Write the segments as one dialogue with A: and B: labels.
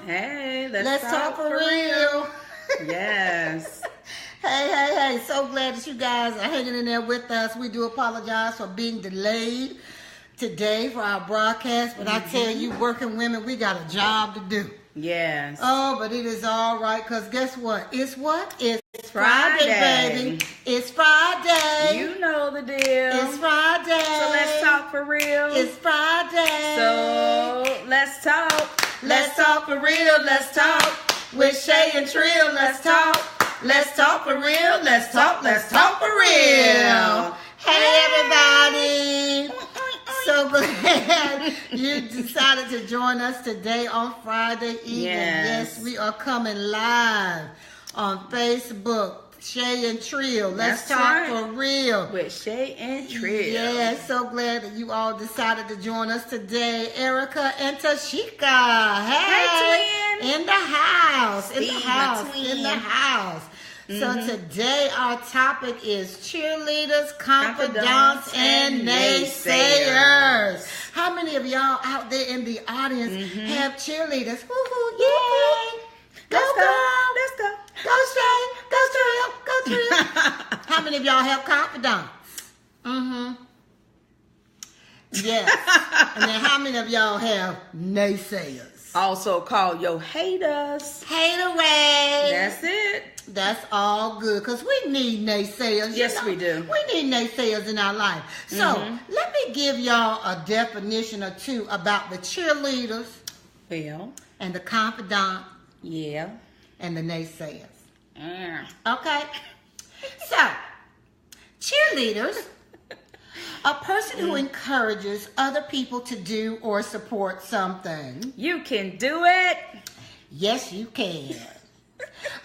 A: Hey,
B: let's talk for real.
A: Yes.
B: Hey. So glad that you guys are hanging in there with us. We do apologize for being delayed today for our broadcast, but I tell you, working women, we got a job to do.
A: Yes.
B: Oh, but it is all right, because guess what? It's what? It's Friday, baby. It's Friday.
A: You know the deal.
B: It's Friday.
A: So let's talk for real.
B: It's Friday.
A: So let's talk.
B: Let's talk for real. Let's talk with Shay and Trill. Let's talk. Let's talk for real. Let's talk. Let's talk for real. Hey, everybody. So glad you decided to join us today on Friday evening. Yes, we are coming live on Facebook. Shay and Trill. Let's talk for real.
A: With Shay and Trill.
B: Yes, so glad that you all decided to join us today. Erica and Tashika. Hey,
A: twin.
B: In the house. In the
A: Steve,
B: house.
A: twin.
B: In the house. So today our topic is cheerleaders, confidants, and naysayers. How many of y'all out there in the audience have cheerleaders? Woo-hoo, yay! Go, girl!
A: Let's go.
B: Go, Shay! Go, Trill! Go, Trill! How many of y'all have confidants? Yes. And then how many of y'all have naysayers?
A: Also called your haters.
B: Haterade.
A: That's it.
B: That's all good, because we need naysayers.
A: Yes, we do.
B: We need naysayers in our life. So let me give y'all a definition or two about the cheerleaders
A: Well.
B: and the confidant
A: Yeah.
B: and the naysayers.
A: Mm.
B: Okay? So, cheerleaders, a person who encourages other people to do or support something.
A: You can do it.
B: Yes, you can.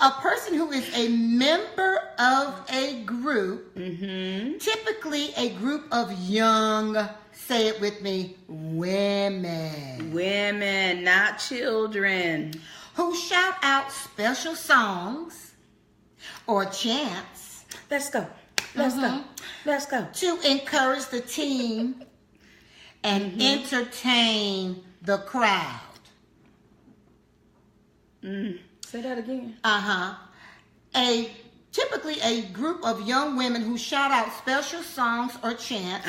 B: A person who is a member of a group, typically a group of young, say it with me, women.
A: Women, not children.
B: Who shout out special songs or chants.
A: Let's go. Let's go. Let's go.
B: To encourage the team and entertain the crowd.
A: Say that again.
B: Typically a group of young women who shout out special songs or chants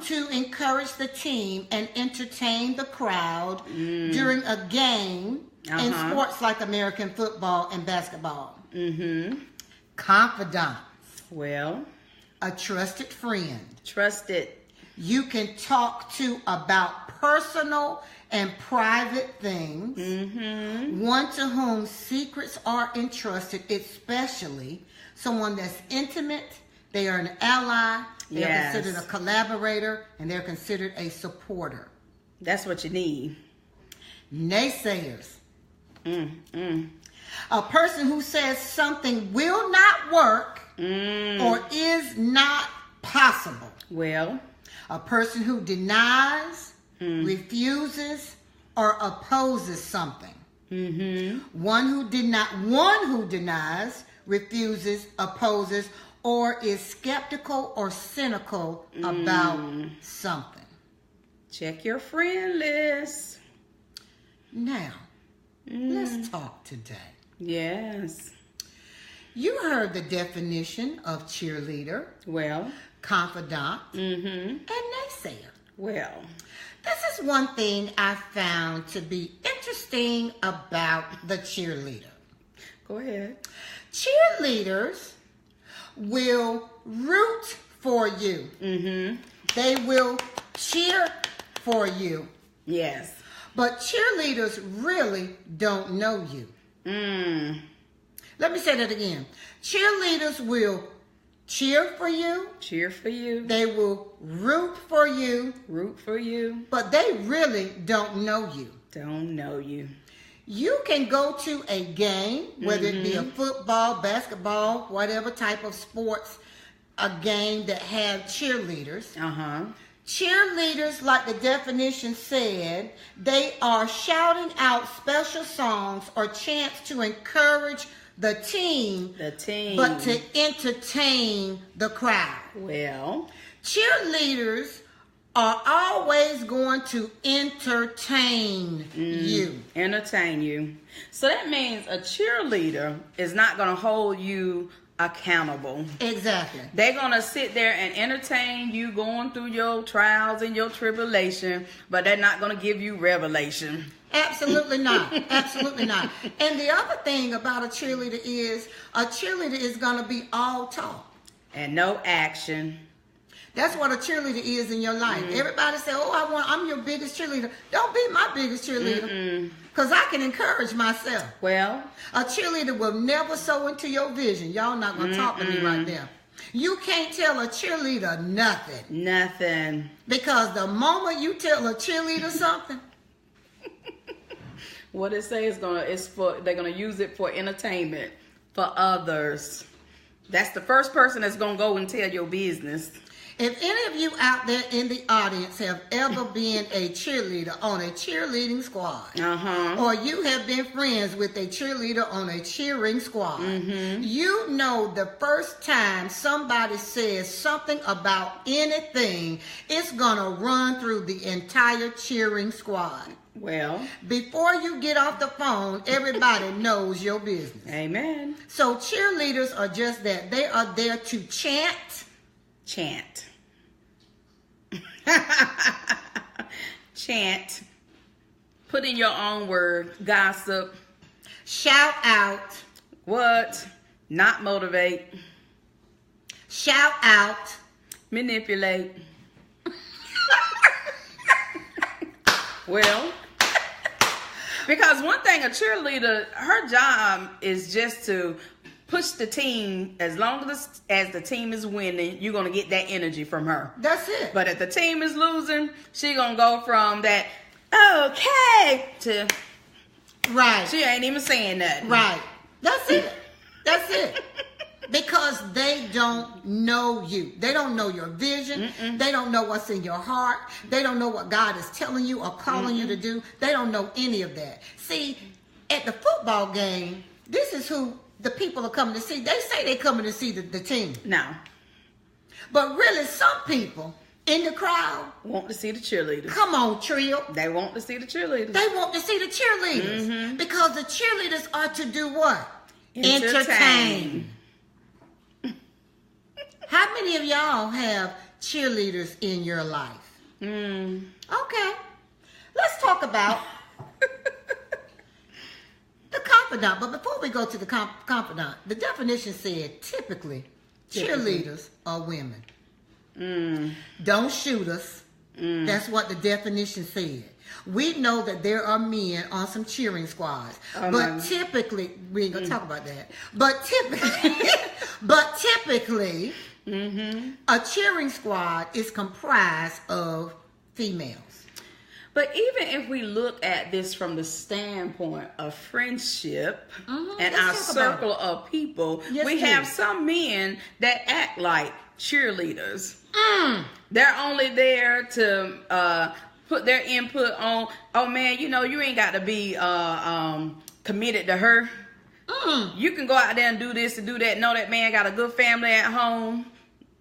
B: to encourage the team and entertain the crowd during a game in sports like American football and basketball. Confidants.
A: Well.
B: A trusted friend.
A: Trusted.
B: You can talk to about personal and private things. One to whom secrets are entrusted, especially someone that's intimate. They are an ally. They're considered a collaborator, and they're considered a supporter.
A: That's what you need.
B: Naysayers. A person who says something will not work or is not possible.
A: Well.
B: A person who denies, refuses, or opposes something. One who denies, refuses, opposes, or is skeptical or cynical about something.
A: Check your friend list.
B: Now, let's talk today.
A: Yes.
B: You heard the definition of cheerleader.
A: Well.
B: Confidant. And naysayer.
A: Well.
B: This is one thing I found to be interesting about the cheerleader.
A: Go ahead.
B: Cheerleaders will root for you. They will cheer for you.
A: Yes.
B: But cheerleaders really don't know you. Let me say that again. Cheerleaders will cheer for you.
A: Cheer for you.
B: They will root for you.
A: Root for you.
B: But they really don't know you.
A: Don't know you.
B: You can go to a game, whether it be a football, basketball, whatever type of sports, a game that have cheerleaders. Cheerleaders, like the definition said, they are shouting out special songs or chants to encourage the team, but to entertain the crowd.
A: Well,
B: cheerleaders are always going to entertain you.
A: Entertain you. So that means a cheerleader is not going to hold you accountable.
B: Exactly.
A: They're going to sit there and entertain you going through your trials and your tribulation, but they're not going to give you revelation.
B: Absolutely not. Absolutely not. And the other thing about a cheerleader is going to be all talk.
A: And no action.
B: That's what a cheerleader is in your life. Everybody say, "Oh, I'm your biggest cheerleader." Don't be my biggest cheerleader, because I can encourage myself.
A: Well,
B: a cheerleader will never sow into your vision. Y'all not gonna talk to me right there. You can't tell a cheerleader nothing.
A: Nothing.
B: Because the moment you tell a cheerleader something,
A: what it says they're gonna use it for entertainment for others. That's the first person that's gonna go and tell your business.
B: if any of you out there in the audience have ever been a cheerleader on a cheerleading squad, or you have been friends with a cheerleader on a cheering squad, you know the first time somebody says something about anything, it's gonna run through the entire cheering squad.
A: Well,
B: before you get off the phone, everybody knows your business.
A: Amen.
B: So cheerleaders are just that. They are there to chant.
A: Chant. Put in your own word. Gossip.
B: Shout out.
A: What? Not motivate.
B: Shout out.
A: Manipulate. Well, because one thing, a cheerleader, her job is just to push the team. As long as the team is winning, you're going to get that energy from her.
B: That's it.
A: But if the team is losing, she going to go from that, okay, to,
B: right.
A: She ain't even saying nothing.
B: Right. That's it. That's it. Because they don't know you. They don't know your vision. They don't know what's in your heart. They don't know what God is telling you or calling you to do. They don't know any of that. See, at the football game, this is who the people are coming to see. They say they're coming to see the team.
A: No.
B: But really, some people in the crowd
A: want to see the cheerleaders.
B: Come on, Trio.
A: They want to see the cheerleaders.
B: They want to see the cheerleaders. Because the cheerleaders are to do what? Entertain. How many of y'all have cheerleaders in your life? Okay. Let's talk about the confidant. But before we go to the confidant, the definition said typically cheerleaders are women. Don't shoot us. That's what the definition said. We know that there are men on some cheering squads, but typically we ain't gonna talk about that. But typically, a cheering squad is comprised of females.
A: But even if we look at this from the standpoint of friendship and our circle of people, we have some men that act like cheerleaders. They're only there to put their input on, oh man, you know, you ain't got to be committed to her. You can go out there and do this and do that. Know that man got a good family at home.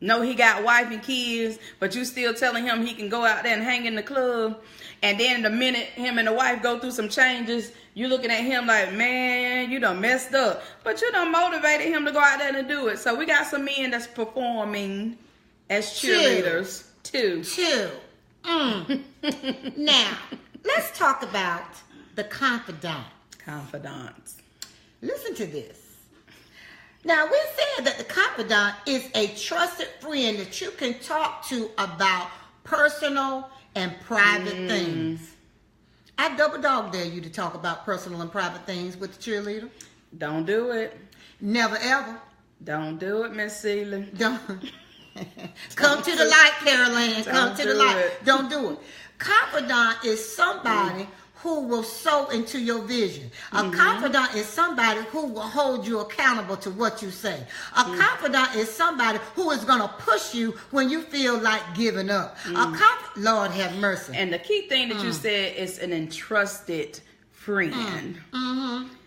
A: Know he got wife and kids, but you still telling him he can go out there and hang in the club. And then the minute him and the wife go through some changes, you looking at him like, man, you done messed up. But you done motivated him to go out there and do it. So we got some men that's performing as cheerleaders too.
B: Now, let's talk about the confidant.
A: Confidants.
B: Listen to this. Now, we said that the confidant is a trusted friend that you can talk to about personal and private things. I double dog dare you to talk about personal and private things with the cheerleader.
A: Don't do it.
B: Never ever.
A: Don't do it, Miss Seeley.
B: Don't. Come to the light, Caroline. Come to the light. Don't do it. Confidant is somebody who will sow into your vision. A confidant is somebody who will hold you accountable to what you say. A confidant is somebody who is going to push you when you feel like giving up. Lord have mercy.
A: And the key thing that you said is an entrusted friend.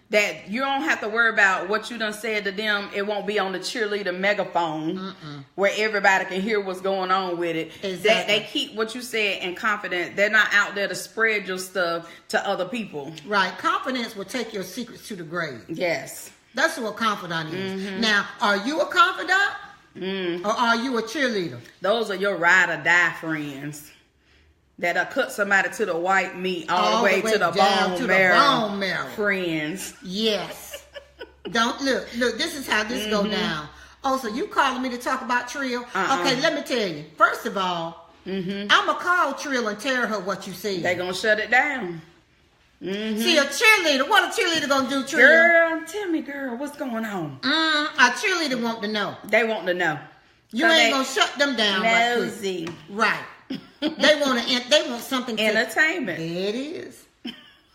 A: that you don't have to worry about what you done said to them. It won't be on the cheerleader megaphone where everybody can hear what's going on with it.
B: Exactly.
A: They keep what you said in confidence. They're not out there to spread your stuff to other people.
B: Right. Confidence will take your secrets to the grave.
A: Yes.
B: That's what a confidant is. Now, are you a confidant or are you a cheerleader?
A: Those are your ride or die friends that'll cut somebody to the white meat all the way to the bone marrow. Friends.
B: Yes. Don't look. This is how this go down. Oh, so you calling me to talk about Trill? Okay, let me tell you. First of all, I'm gonna call Trill and tell her what you said.
A: They gonna shut it down.
B: See, a cheerleader. What a cheerleader gonna do, Trill?
A: Girl, tell me, girl, what's going on?
B: A cheerleader want to know.
A: They want to know.
B: You ain't gonna shut them down.
A: Nosy.
B: Right. They want something.
A: Entertainment.
B: There it is.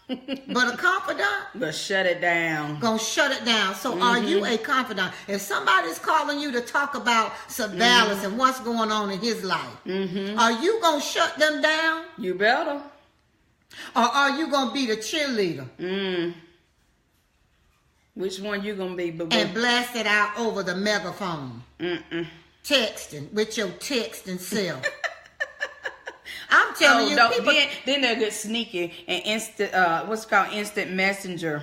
B: But a confidant
A: gonna shut it down.
B: Gonna shut it down. So are you a confidant? If somebody's calling you to talk about Savalas and what's going on in his life, are you gonna shut them down?
A: You better.
B: Or are you gonna be the cheerleader?
A: Which one you gonna be, boo-boo?
B: And blast it out over the megaphone. Texting with your texting self. I'm telling you, people.
A: Then they'll get sneaky and instant. What's called instant messenger.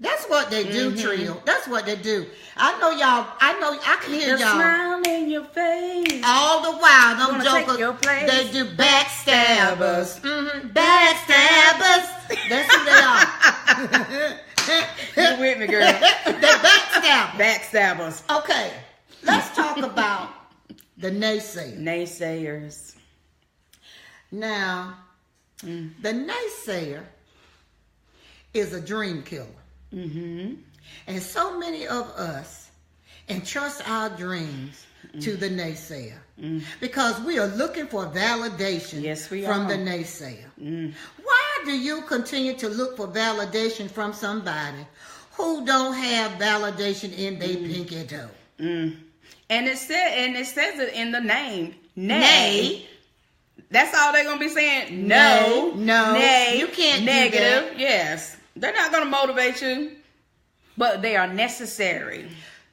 B: That's what they do, Trill. That's what they do. I know y'all. I can hear y'all.
A: Smile in your face.
B: All the while, them jokers. They do backstabbers. Backstabbers. That's who they are.
A: You with me, girl?
B: They backstabbers.
A: Backstabbers.
B: Okay, let's talk about the naysayers.
A: Naysayers.
B: Now, the naysayer is a dream killer. And so many of us entrust our dreams to the naysayer because we are looking for validation from the naysayer. Why do you continue to look for validation from somebody who don't have validation in their pinky toe?
A: And it says it in the name. Nay. That's all they're gonna be saying. No. Nay.
B: You can't
A: negative.
B: do that.
A: Yes. They're not gonna motivate you. But they are necessary.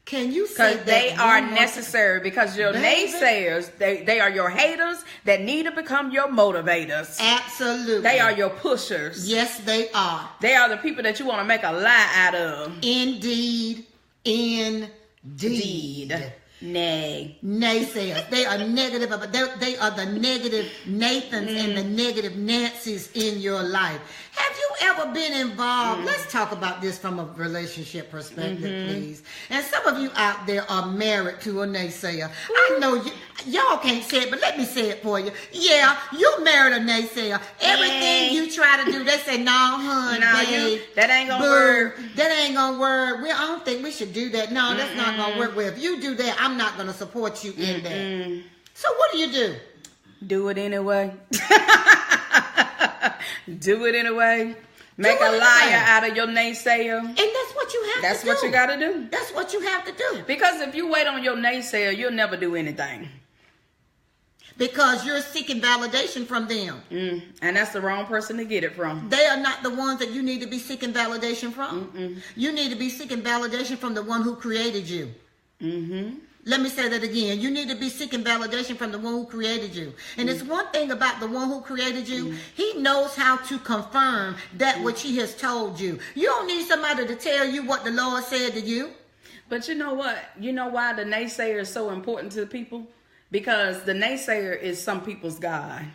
B: Can you say that?
A: Because they are necessary. Because your naysayers, they are your haters that need to become your motivators.
B: Absolutely.
A: They are your pushers.
B: Yes, they are.
A: They are the people that you want to make a lie out of.
B: Indeed.
A: Nay.
B: Naysayers. They are negative. They are the negative Nathans and the negative Nancys in your life. Have you ever been involved? Let's talk about this from a relationship perspective, please. And some of you out there are married to a naysayer. I know y'all can't say it, but let me say it for you. Yeah, you married a naysayer. Everything you try to do, they say, no, honey, babe,
A: that ain't gonna work.
B: That ain't gonna work. I don't think we should do that. No, that's not gonna work. Well, if you do that, I'm not gonna support you in that. So what do?
A: Do it anyway. Do it anyway. Make a liar out of your naysayer.
B: And that's what you have to do.
A: That's what you got to do.
B: That's what you have to do.
A: Because if you wait on your naysayer, you'll never do anything.
B: Because you're seeking validation from them.
A: And that's the wrong person to get it from.
B: They are not the ones that you need to be seeking validation from. You need to be seeking validation from the one who created you. Let me say that again. You need to be seeking validation from the one who created you. And it's one thing about the one who created you. He knows how to confirm that which he has told you. You don't need somebody to tell you what the Lord said to you.
A: But you know what? You know why the naysayer is so important to people? Because the naysayer is some people's God.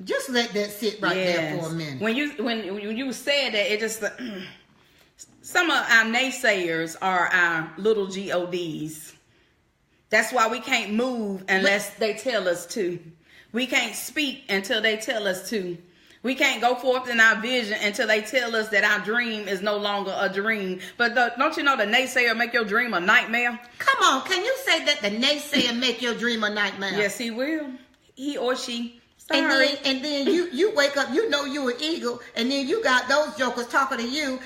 B: Just let that sit right there for a minute.
A: When you said that, it just... Some of our naysayers are our little GODs. That's why we can't move unless they tell us to. We can't speak until they tell us to. We can't go forth in our vision until they tell us that our dream is no longer a dream. But don't you know the naysayer make your dream a nightmare?
B: Come on, can you say that the naysayer make your dream a nightmare?
A: Yes, he will. He or she.
B: And then you wake up, you know you an eagle, and then you got those jokers talking to you,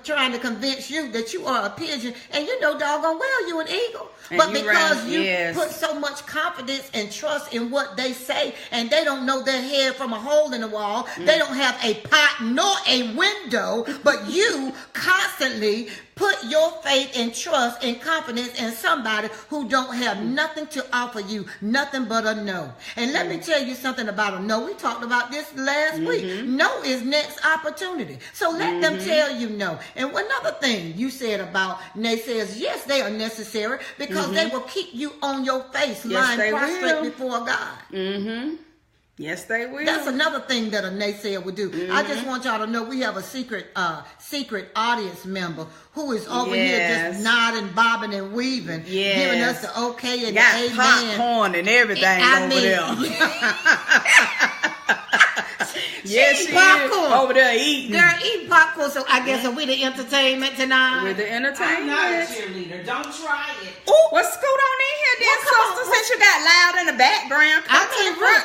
B: trying to convince you that you are a pigeon, and you know doggone well you an eagle.
A: And
B: but because you put so much confidence and trust in what they say, and they don't know their head from a hole in the wall, they don't have a pot nor a window, but you constantly put your faith and trust and confidence in somebody who don't have nothing to offer you, nothing but a no. And let me tell you something about a no. We talked about this last week. No is next opportunity. So let them tell you no. And another thing you said about naysayers, yes, they are necessary because they will keep you on your face, lying prostrate before God.
A: Yes, they will.
B: That's another thing that a naysayer would do. I just want y'all to know we have a secret audience member who is over here just nodding, bobbing, and weaving, giving us the okay and
A: got
B: the amen.
A: Popcorn and everything over there. Yes, she popcorn. Is over there eating.
B: Girl, eating popcorn. So I guess we the entertainment tonight.
A: We're the entertainment.
C: I'm not a cheerleader. Don't try it.
A: Ooh, well, scoot on in here, then, sister, since you got loud in the background. Come to the front,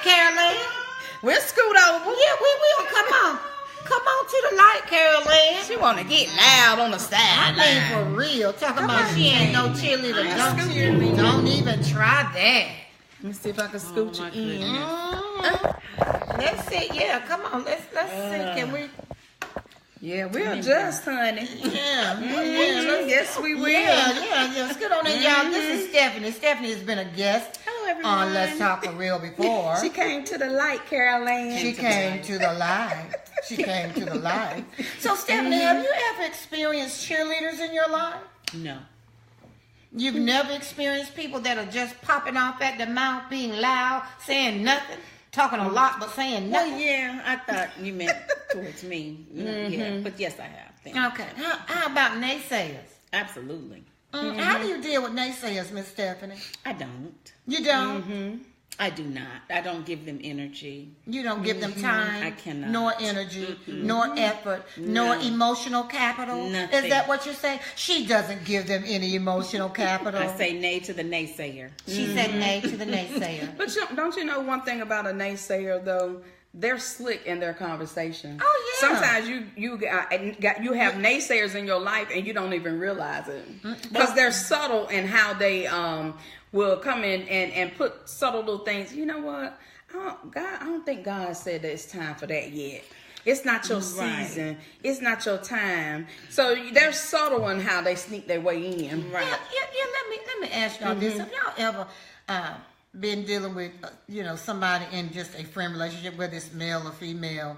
B: Caroline.
A: We'll scoot over.
B: Yeah, we will. Come on. Come on to the light, Caroline.
A: She want to get loud on the side.
B: I mean, for real. Talking about she ain't no cheerleader. Don't even try that.
A: Let me see if I can scoot you in.
B: Let's see. Yeah, come on. Let's see. Can we?
A: Yeah, we'll adjust, honey.
B: Yeah.
A: Yes, we will.
B: Yeah. Scoot on in, y'all. This is Stephanie. Stephanie has been a guest on Let's Talk For Real before.
A: She came to the light, Caroline.
B: She came to the light. She came to the light. So, Stephanie, have you ever experienced cheerleaders in your life?
C: No.
B: You've never experienced people that are just popping off at the mouth, being loud, saying nothing, talking a lot but saying nothing?
C: Well, yeah, I thought you meant towards me. Yeah, but yes, I have.
B: Okay. How about naysayers?
C: Absolutely.
B: How do you deal with naysayers, Miss Stephanie?
C: I don't.
B: You don't?
C: I do not. I don't give them energy.
B: You don't give them time?
C: I cannot.
B: Nor energy, nor effort, nor emotional capital?
C: Nothing.
B: Is that what you're saying? She doesn't give them any emotional capital.
C: I say nay to the naysayer.
B: She said nay to the naysayer.
A: But don't you know one thing about a naysayer, though? They're slick in their conversation.
B: Oh, yeah.
A: Sometimes you have naysayers in your life and you don't even realize it. Because they're subtle in how they will come in and put subtle little things. You know what? I don't think God said that it's time for that yet. It's not your season. It's not your time. So they're subtle in how they sneak their way in.
B: Right. Yeah. Let me ask y'all this. Have y'all ever been dealing with somebody in just a friend relationship, whether it's male or female,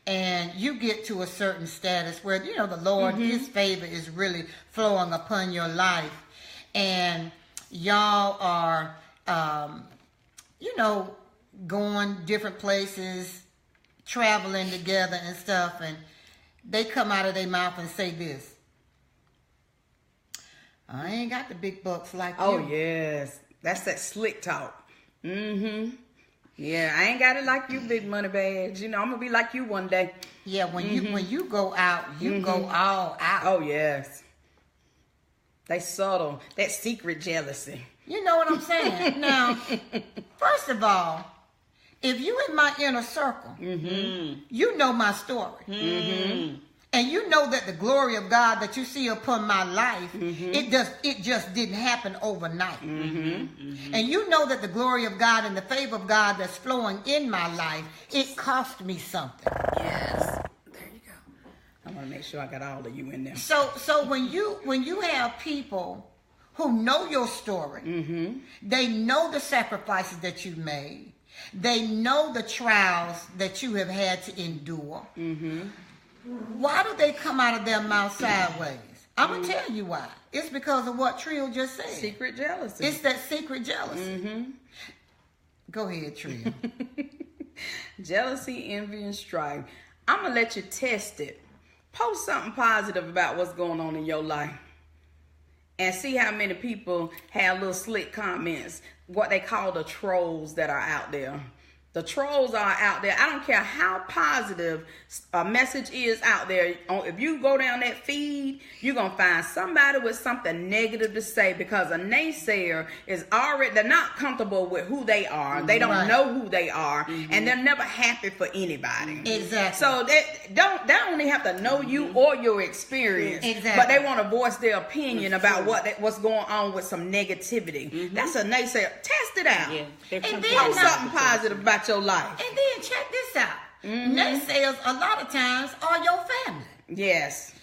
B: and you get to a certain status where the Lord, His favor is really flowing upon your life, and y'all are going different places, traveling together and stuff, and they come out of their mouth and say this: I ain't got the big bucks like you.
A: Oh yes. That's that slick talk. Yeah, I ain't got it like you, big money bags. I'm gonna be like you one day.
B: Yeah, when you go out, you go all out.
A: Oh yes. They subtle. That secret jealousy.
B: You know what I'm saying? Now, first of all, if you in my inner circle, you know my story. And you know that the glory of God that you see upon my life, it just didn't happen overnight. And you know that the glory of God and the favor of God that's flowing in my life, it cost me something.
A: Yes. There you go. I want to make sure I got all of you in there.
B: So when you have people who know your story, they know the sacrifices that you've made, they know the trials that you have had to endure. Why do they come out of their mouth sideways? I'm going to tell you why. It's because of what Trill just said.
A: Secret jealousy.
B: It's that secret jealousy. Go ahead, Trill.
A: Jealousy, envy, and strife. I'm going to let you test it. Post something positive about what's going on in your life. And see how many people have little slick comments. What they call the trolls that are out there. The trolls are out there. I don't care how positive a message is out there. If you go down that feed, you're going to find somebody with something negative to say, because a naysayer is already, they're not comfortable with who they are. They don't know who they are, and they're never happy for anybody.
B: Exactly.
A: So they only have to know you or your experience, but they want to voice their opinion about what's going on with some negativity. That's a naysayer. Test it out.
C: Yeah.
B: And then
A: something positive about your life.
B: And then check this out. Naysayers a lot of times are your family.
A: Yes.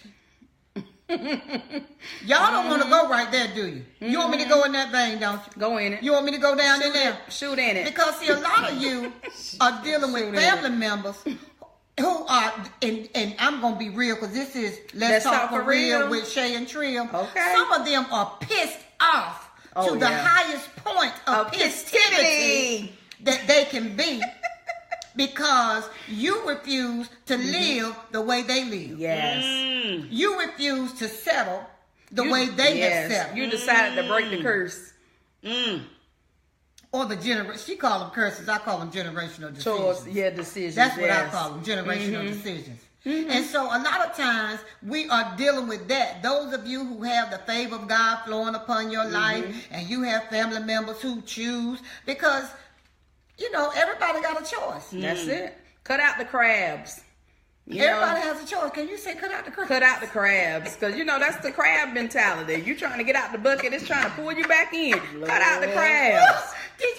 B: Y'all don't want to go right there, do you? You want me to go in that vein, don't you?
A: Go in it.
B: You want me to go down in there?
A: Shoot in it.
B: Because see, a lot of you are dealing with family members who are, and I'm going to be real, because this is Let's Talk for Real with Shay and Trim.
A: Okay.
B: Some of them are pissed off to the highest point of pisstivity that they can be, because you refuse to live the way they live.
A: Yes.
B: You refuse to settle the way they have settled.
A: You decided to break the curse.
B: Or the generation. She call them curses. I call them generational decisions.
A: Decisions.
B: That's what I call them, generational decisions. And so a lot of times we are dealing with that. Those of you who have the favor of God flowing upon your life, and you have family members who choose, because you know, everybody got a choice.
A: That's it. Cut out the crabs.
B: Everybody has a choice. Can you say cut out the crabs?
A: Cut out the crabs. Because, you know, that's the crab mentality. You trying to get out the bucket, it's trying to pull you back in. Cut out the crabs.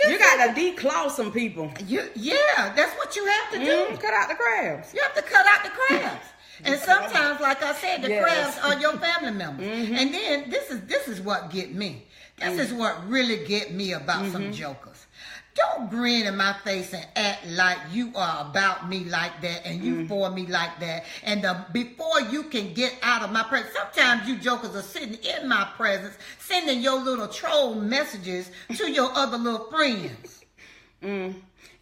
A: You got to declaw some people.
B: Yeah, that's what you have to do.
A: Cut out the crabs.
B: You have to cut out the crabs. And sometimes, like I said, the crabs are your family members. And then this is what get me. This is what really get me about some jokers. Don't grin in my face and act like you are about me like that and you for me like that. And before you can get out of my presence, sometimes you jokers are sitting in my presence, sending your little troll messages to your other little friends. You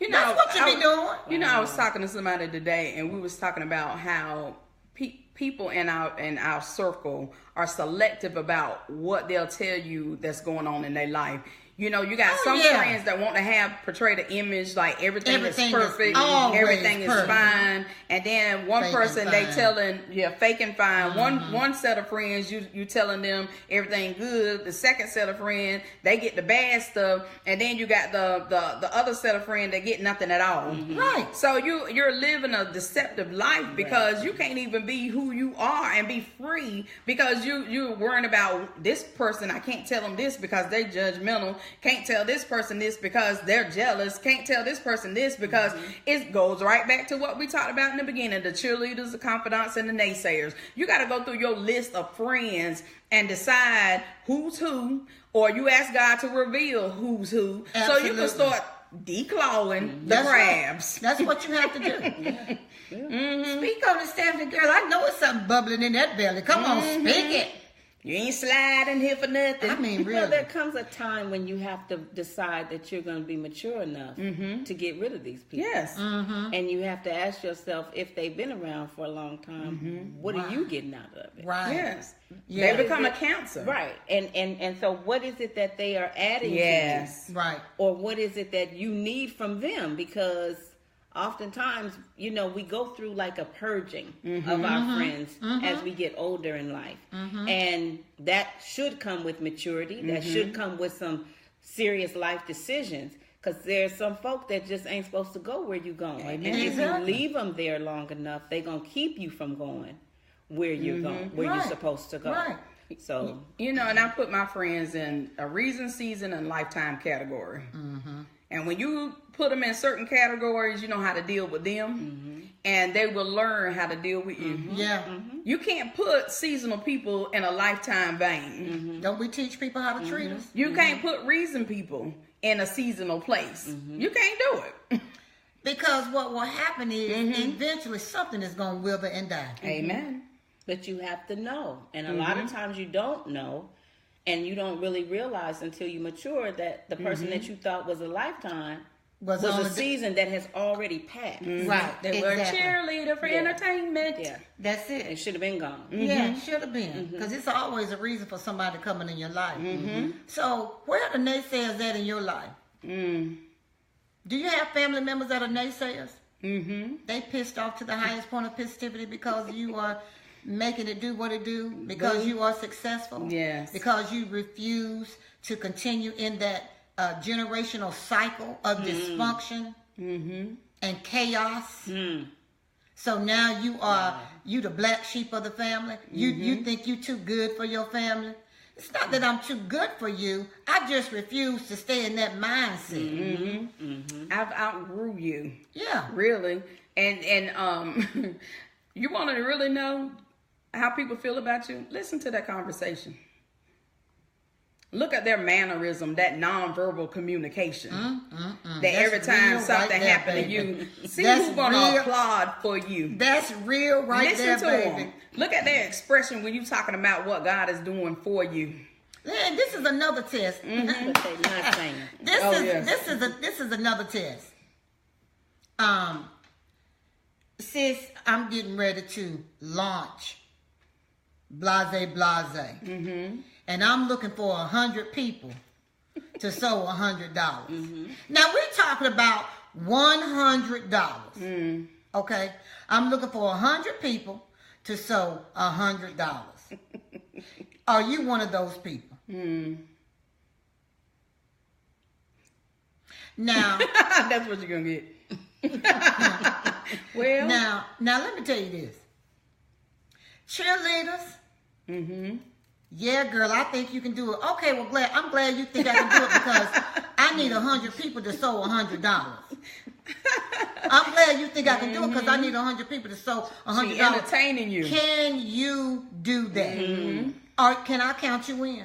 B: know, that's what you be doing.
A: You know, I was talking to somebody today, and we was talking about how people in our circle are selective about what they'll tell you that's going on in their life. You know, you got some friends that want to portray the image like everything is perfect, everything is fine, and then one person they telling fake and fine. One set of friends you telling them everything good. The second set of friends they get the bad stuff, and then you got the other set of friends that get nothing at all.
B: Right.
A: So you're living a deceptive life because you can't even be who you are and be free because you're worrying about this person. I can't tell them this because they're judgmental. Can't tell this person this because they're jealous. Can't tell this person this because it goes right back to what we talked about in the beginning, the cheerleaders, the confidants, and the naysayers. You got to go through your list of friends and decide who's who, or you ask God to reveal who's who.
B: Absolutely.
A: So you can start declawing the crabs.
B: That's what you have to do. Speak on it, Stephanie, girl. I know it's something bubbling in that belly. Come on, speak it.
A: You ain't sliding here for nothing.
B: I mean, really.
C: Well, there comes a time when you have to decide that you're going to be mature enough to get rid of these people.
A: Yes.
C: And you have to ask yourself, if they've been around for a long time, what are you getting out of it?
B: Right.
A: Yes.
B: Yeah.
A: They become a cancer.
C: Right. And so what is it that they are adding to you?
B: Right.
C: Or what is it that you need from them? Because oftentimes, you know, we go through like a purging of our friends as we get older in life. And that should come with maturity. That should come with some serious life decisions. Because there's some folk that just ain't supposed to go where you're going. And if you leave them there long enough, they're going to keep you from going where you're going, where you're supposed to go.
B: Right.
C: So,
A: you know, and I put my friends in a reason, season, and lifetime category. And when you put them in certain categories, you know how to deal with them, and they will learn how to deal with you. You can't put seasonal people in a lifetime vein.
B: Don't we teach people how to treat us?
A: You can't put reason people in a seasonal place. You can't do it.
B: Because what will happen is eventually something is going to wither and die.
A: Amen.
C: but you have to know. And a lot of times you don't know, and you don't really realize until you mature that the person that you thought was a lifetime was a season that has already passed.
B: Right.
A: They were a cheerleader for entertainment.
C: Yeah.
B: That's it.
C: It should have been gone.
B: Yeah, it should have been. Because it's always a reason for somebody coming in your life. So where are the naysayers at in your life? Do you have family members that are naysayers? Mm-hmm. They pissed off to the highest point of positivity because you are making it do what it do, because you are successful.
A: Yes.
B: Because you refuse to continue in that generational cycle of dysfunction and chaos. So now you the black sheep of the family. You think you too good for your family. It's not that I'm too good for you. I just refuse to stay in that mindset.
A: I've outgrew you.
B: Yeah.
A: Really. And you want to really know how people feel about you? Listen to that conversation. Look at their mannerism, that nonverbal communication. That
B: That's
A: every time
B: real
A: something
B: right there,
A: happens to
B: baby.
A: you, see
B: That's
A: who's going to
B: real.
A: applaud for you.
B: That's real right
A: Listen
B: there,
A: to
B: baby.
A: them. Look at their expression when you're talking about what God is doing for you.
B: Man, this is another test.
C: But they not saying.
B: This is another test. Sis, I'm getting ready to launch Blase. And I'm looking for 100 people to sow $100. Now we're talking about $100. Okay? I'm looking for 100 people to sow $100. Are you one of those people? Now
A: That's what you're going to get. Well,
B: now let me tell you this. Cheerleaders. Yeah, girl, I think you can do it. Okay, well, I'm glad you think I can do it because I need 100 people to sow $100. I'm glad you think I can do it because I need 100 people to sow $100.
A: She entertaining you.
B: Can you do that? Or can I count you in?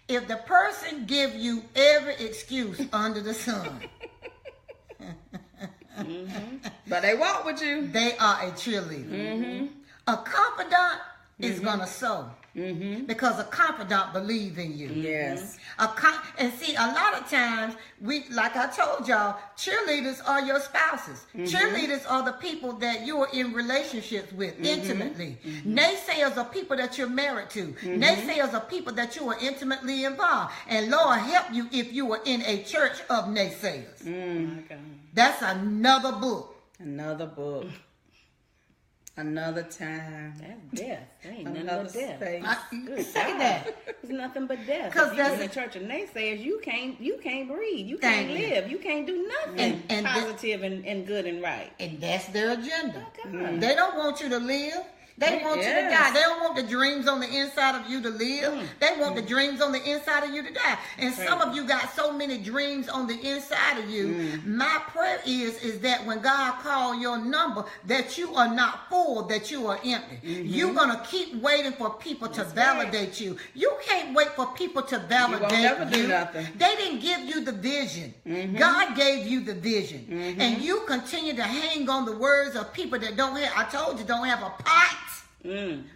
B: If the person give you every excuse under the sun,
A: but they walk with you.
B: they are a cheerleader. A confidant is gonna sow because a confidant believe in you.
A: Yes.
B: And see, a lot of times like I told y'all, cheerleaders are your spouses. Cheerleaders are the people that you are in relationships with intimately. Naysayers are people that you're married to. Naysayers are people that you are intimately involved. And Lord help you if you are in a church of naysayers. That's another book.
A: Another book. Another time.
C: That's death. There ain't nothing
A: Another
C: but death.
A: space.
C: Good
B: Say
C: God.
B: that.
C: It's nothing but death.
B: 'Cause
C: If you're in
B: that's-
C: the church of naysayers, you can't breathe. You
B: Thank
C: can't
B: you.
C: live. You can't do nothing
B: And
C: positive and good and right.
B: And that's their agenda.
C: God.
B: They don't want you to live. They want you to
A: Yes.
B: die. They don't want the dreams on the inside of you to live. They want the dreams on the inside of you to die. And some of you got so many dreams on the inside of you. My prayer is that when God call your number, that you are not full, that you are empty. You're going to keep waiting for people to validate you. You can't wait for people to validate you.
A: never do nothing.
B: They didn't give you the vision. God gave you the vision. And you continue to hang on the words of people that don't have, I told you, don't have a pot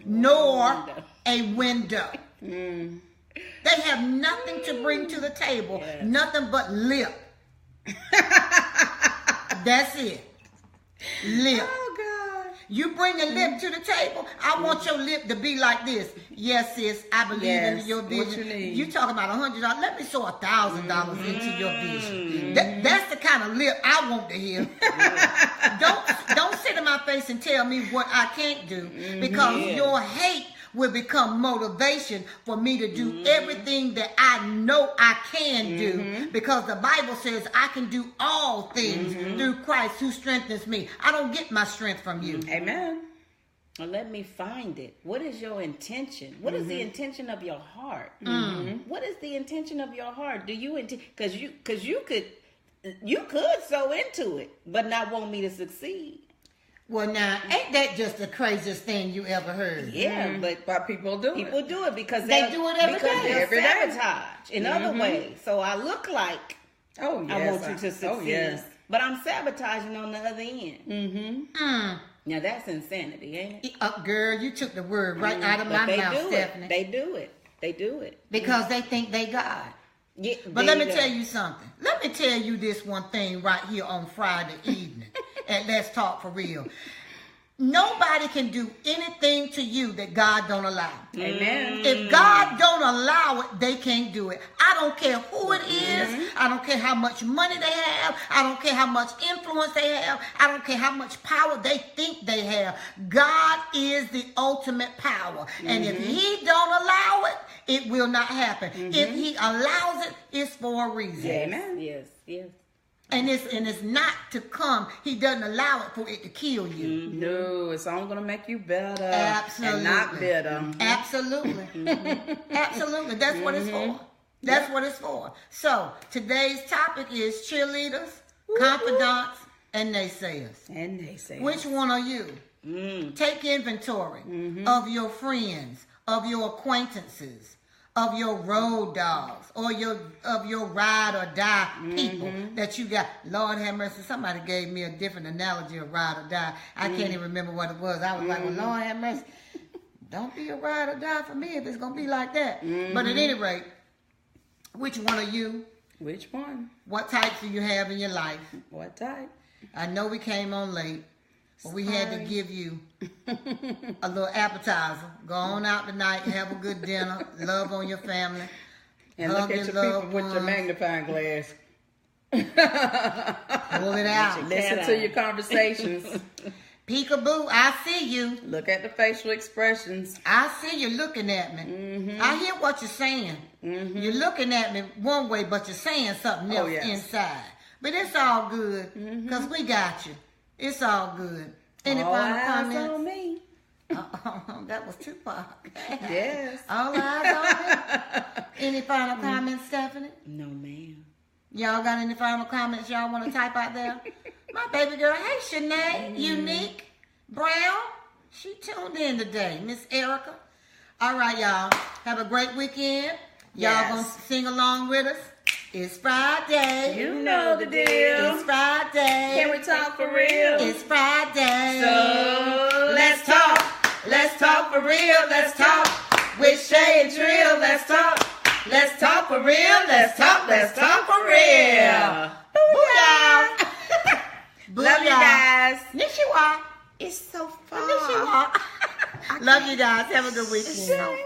B: nor a window. They have nothing to bring to the table, nothing but lip. That's it. Lip.
A: Oh, God.
B: You bring a lip to the table. I want your lip to be like this. Yes, sis, I believe in
A: Yes,
B: your
A: what
B: vision.
A: you need.
B: You talking about $100? Let me sow $1,000 into your vision. That's the kind of lip I want to hear. Don't sit in my face and tell me what I can't do, because your hate will become motivation for me to do everything that I know I can do, because the Bible says I can do all things through Christ who strengthens me. I don't get my strength from you.
A: Amen.
C: Well, let me find it. What is your intention? What is the intention of your heart? What is the intention of your heart? Do you because you could sow into it, but not want me to succeed.
B: Well, now, ain't that just the craziest thing you ever heard?
C: Yeah,
A: But people do
C: people
A: it.
C: do it because
B: They do it every
C: because
B: day.
C: they're
A: Every day.
C: sabotage in other ways. So I look like
A: Oh, yes.
C: I want you to succeed,
A: Oh, yes.
C: but I'm sabotaging on the other end. Now that's insanity, ain't it?
B: Girl, you took the word right out of
C: But
B: my
C: they
B: mouth,
C: do
B: Stephanie.
C: it. They do it. They do it.
B: Because they think they God.
C: Yeah,
B: But
C: there
B: let me
C: you go.
B: tell you something. Let me tell you this one thing right here on Friday evening at Let's Talk for Real. Nobody can do anything to you that God don't allow.
A: Amen.
B: If God don't allow it, they can't do it. I don't care who it is. I don't care how much money they have. I don't care how much influence they have. I don't care how much power they think they have. God is the ultimate power. And if he don't allow it, it will not happen. If he allows it, it's for a reason.
A: Amen.
C: Yes, yes.
B: And it's not to come. He doesn't allow it for it to kill you.
A: No, it's only going to make you better.
B: Absolutely.
A: And not bitter.
B: Absolutely. Absolutely. That's what it's for. That's what it's for. So, today's topic is cheerleaders, confidants, and naysayers.
A: And naysayers.
B: Which one are you? Take inventory of your friends, of your acquaintances, of your road dogs, or of your ride or die people that you got. Lord have mercy, somebody gave me a different analogy of ride or die. I can't even remember what it was. I was like, well, Lord have mercy, don't be a ride or die for me if it's going to be like that. But at any rate, which one are you?
A: Which one?
B: What types do you have in your life?
A: What type?
B: I know we came on late, but we had to give you a little appetizer. Go on out tonight, have a good dinner, love on your family.
A: And look at your people with your magnifying glass.
B: Pull it out.
A: Listen to your conversations.
B: Peekaboo, I see you.
A: Look at the facial expressions.
B: I see you looking at me. I hear what you're saying. You're looking at me one way, but you're saying something else inside. But it's all good, because we got you. It's all good. Any final comments?
A: On me.
B: That was Tupac.
A: Yes.
B: All eyes on me. Any final comments, Stephanie?
C: No, ma'am.
B: Y'all got any final comments y'all want to type out there? My baby girl, hey, Shanae, Unique, Brown, she tuned in today. Miss Erica. All right, y'all. Have a great weekend. Y'all gonna sing along with us. It's Friday.
A: You know the deal.
B: It's Friday.
A: Can we talk for real?
B: It's Friday.
A: So
B: let's talk. Let's talk for real. Let's talk with Shay and Trill. Let's talk. Let's talk for real. Let's talk. Let's talk for real. Booyah.
A: Love you guys.
B: Nishiwa.
A: It's so fun.
B: Nishiwa. Love you guys. Have a good weekend.
A: It's so